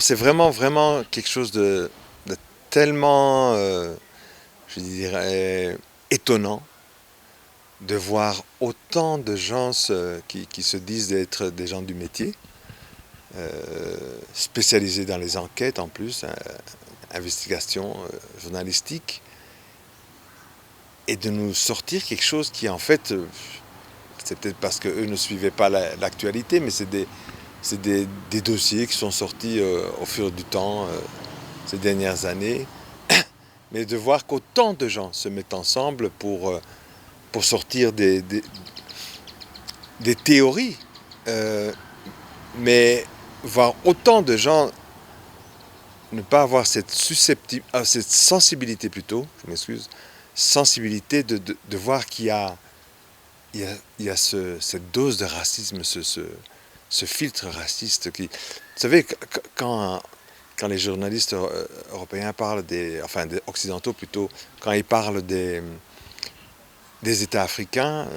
c'est vraiment, vraiment quelque chose de tellement, je dirais, étonnant de voir autant de gens qui se disent être des gens du métier, spécialisés dans les enquêtes en plus, investigation journalistique, et de nous sortir quelque chose qui en fait, c'est peut-être parce qu'eux ne suivaient pas l'actualité, mais c'est des dossiers qui sont sortis au fur du temps ces dernières années. Mais de voir qu'autant de gens se mettent ensemble pour sortir des théories, mais voir autant de gens ne pas avoir cette sensibilité plutôt, je m'excuse, sensibilité de voir qu'il y a, cette dose de racisme, ce filtre raciste qui... Vous savez, quand les journalistes européens parlent enfin des occidentaux plutôt, quand ils parlent des États africains,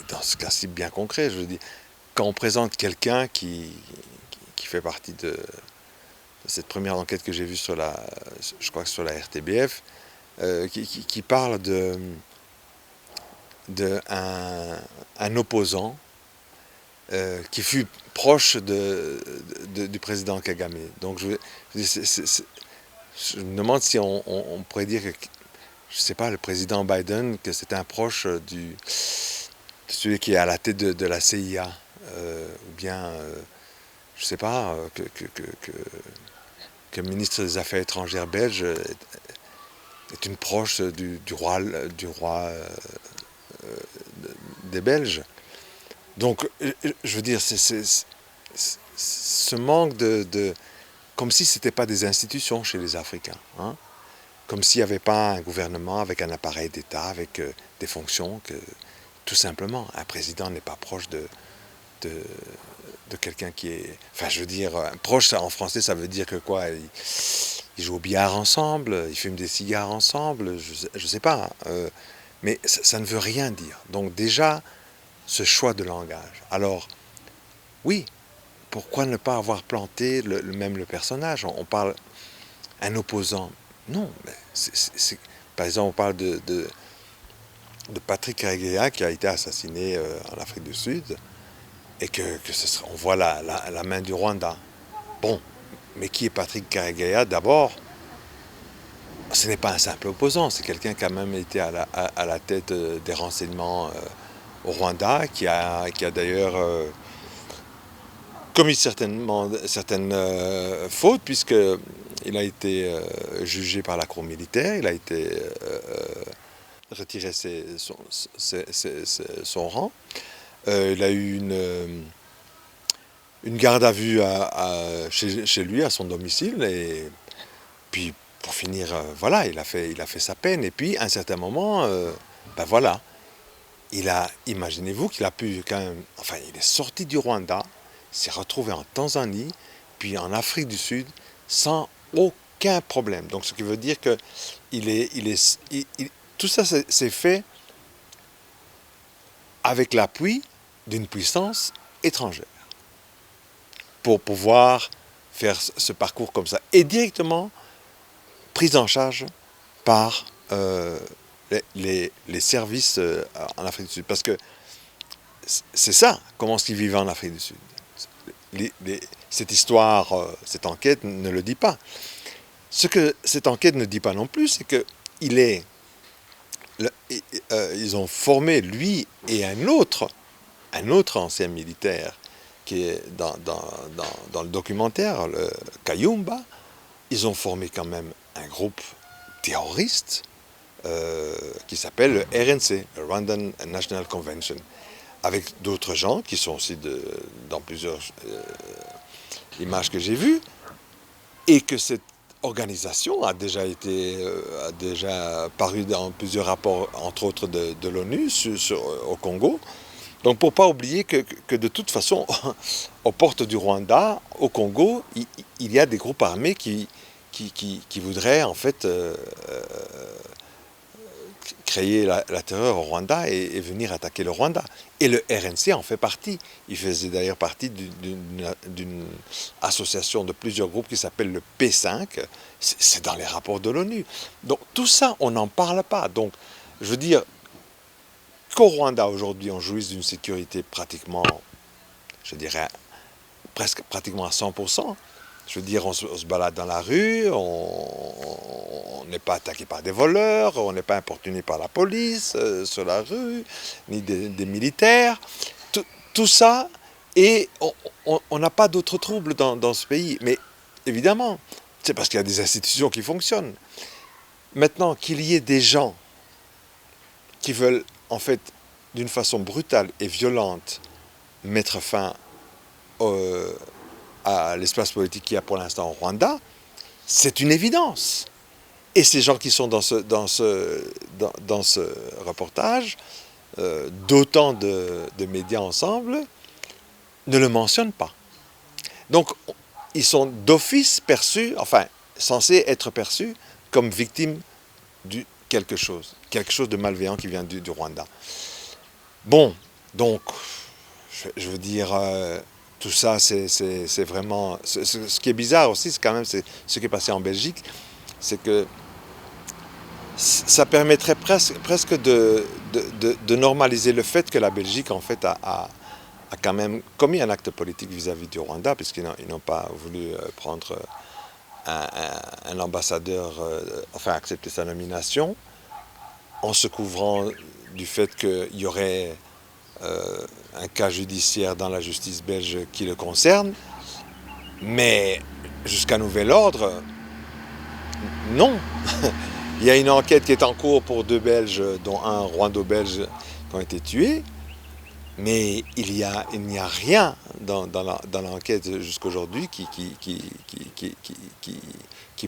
dans ce cas-ci bien concret, je veux dire, quand on présente quelqu'un qui fait partie de cette première enquête que j'ai vue je crois que sur la RTBF, qui parle un opposant qui fut proche du président Kagame. Donc je me demande si on pourrait dire que, je ne sais pas, le président Biden, que c'est un proche de celui qui est à la tête de la CIA, ou bien, je ne sais pas, que le ministre des Affaires étrangères belge est une proche du roi des Belges. Donc, je veux dire, ce manque comme si ce n'était pas des institutions chez les Africains, hein? Comme s'il n'y avait pas un gouvernement avec un appareil d'État, avec des fonctions, que tout simplement, un président n'est pas proche de, de quelqu'un qui est... Enfin, je veux dire, proche, en français, ça veut dire que quoi, ils jouent au billard ensemble, ils fument des cigares ensemble, je sais pas. Mais ça ne veut rien dire. Donc déjà, ce choix de langage. Alors, oui, pourquoi ne pas avoir planté même le personnage? On parle un opposant. Non, mais par exemple, on parle de Patrick Karegeya qui a été assassiné en Afrique du Sud, et on voit la main du Rwanda. Bon, mais qui est Patrick Karegeya? D'abord, ce n'est pas un simple opposant, c'est quelqu'un qui a même été à la tête des renseignements au Rwanda, qui a d'ailleurs commis certaines fautes, puisqu'il a été jugé par la cour militaire, il a été retiré son rang. Il a eu une garde à vue chez lui, à son domicile, et puis pour finir, voilà, il a fait sa peine. Et puis, à un certain moment, voilà, imaginez-vous qu'il a pu quand même, enfin, il est sorti du Rwanda, s'est retrouvé en Tanzanie, puis en Afrique du Sud, sans aucun problème. Donc, ce qui veut dire que tout ça s'est fait avec l'appui d'une puissance étrangère pour pouvoir faire ce parcours comme ça, et directement prise en charge par les services en Afrique du Sud. Parce que c'est ça, comment ils vivent en Afrique du Sud. Cette histoire, cette enquête ne le dit pas. Ce que cette enquête ne dit pas non plus, c'est que ils ont formé, lui et un autre ancien militaire, qui est dans le documentaire, le Kayumba. Ils ont formé quand même un groupe terroriste qui s'appelle le RNC, le Rwandan National Convention, avec d'autres gens qui sont aussi dans plusieurs images que j'ai vues, et que cette organisation a déjà paru dans plusieurs rapports, entre autres de l'ONU au Congo. Donc pour ne pas oublier que de toute façon, aux portes du Rwanda, au Congo, il y a des groupes armés qui voudraient en fait créer la terreur au Rwanda et venir attaquer le Rwanda. Et le RNC en fait partie. Il faisait d'ailleurs partie d'une association de plusieurs groupes qui s'appelle le P5. C'est dans les rapports de l'ONU. Donc tout ça, on n'en parle pas. Donc, je veux dire qu'au Rwanda aujourd'hui, on jouisse d'une sécurité pratiquement, je dirais, presque pratiquement à 100%. Je veux dire, on se balade dans la rue, on n'est pas attaqué par des voleurs, on n'est pas importuné par la police sur la rue, ni des militaires. Tout ça, et on n'a pas d'autres troubles dans ce pays. Mais évidemment, c'est parce qu'il y a des institutions qui fonctionnent. Maintenant, qu'il y ait des gens qui veulent, en fait, d'une façon brutale et violente, mettre fin à l'espace politique qu'il y a pour l'instant au Rwanda, c'est une évidence. Et ces gens qui sont dans ce reportage, d'autant de médias ensemble, ne le mentionnent pas. Donc, ils sont d'office perçus, enfin, censés être perçus comme victimes de quelque chose de malveillant qui vient du Rwanda. Bon, donc, je veux dire, tout ça, c'est vraiment... Ce qui est bizarre aussi, c'est quand même ce qui est passé en Belgique, c'est que ça permettrait presque de normaliser le fait que la Belgique, en fait, a quand même commis un acte politique vis-à-vis du Rwanda, puisqu'ils n'ont pas voulu prendre un ambassadeur, enfin accepter sa nomination, en se couvrant du fait qu'il y aurait un cas judiciaire dans la justice belge qui le concerne, mais jusqu'à nouvel ordre, non. Il y a une enquête qui est en cours pour 2 Belges, dont un Rwando-Belge, qui ont été tués, mais il n'y a rien dans l'enquête jusqu'aujourd'hui qui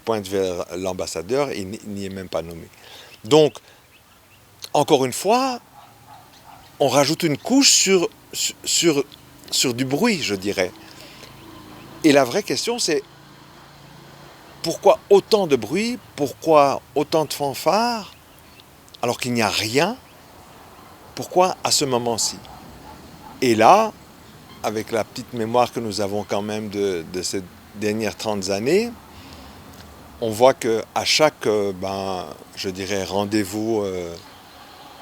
pointe vers l'ambassadeur, il n'y est même pas nommé. Donc, encore une fois, on rajoute une couche sur du bruit, je dirais. Et la vraie question, c'est pourquoi autant de bruit, pourquoi autant de fanfares, alors qu'il n'y a rien, pourquoi à ce moment-ci? Et là, avec la petite mémoire que nous avons quand même de ces dernières 30 années, on voit qu'à chaque, je dirais, rendez-vous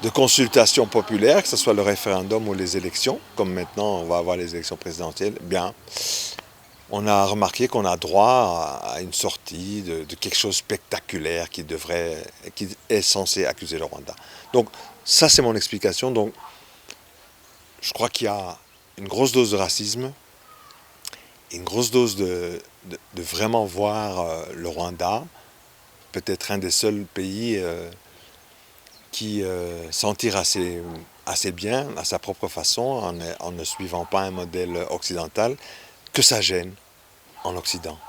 de consultation populaire, que ce soit le référendum ou les élections, comme maintenant on va avoir les élections présidentielles, bien, on a remarqué qu'on a droit à une sortie de quelque chose de spectaculaire qui est censé accuser le Rwanda. Donc ça c'est mon explication. Donc je crois qu'il y a une grosse dose de racisme, une grosse dose de vraiment voir le Rwanda, peut-être un des seuls pays qui s'en tire assez bien, à sa propre façon, en ne suivant pas un modèle occidental, que ça gêne en Occident.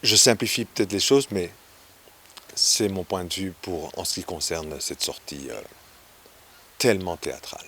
Je simplifie peut-être les choses, mais c'est mon point de vue en ce qui concerne cette sortie tellement théâtrale.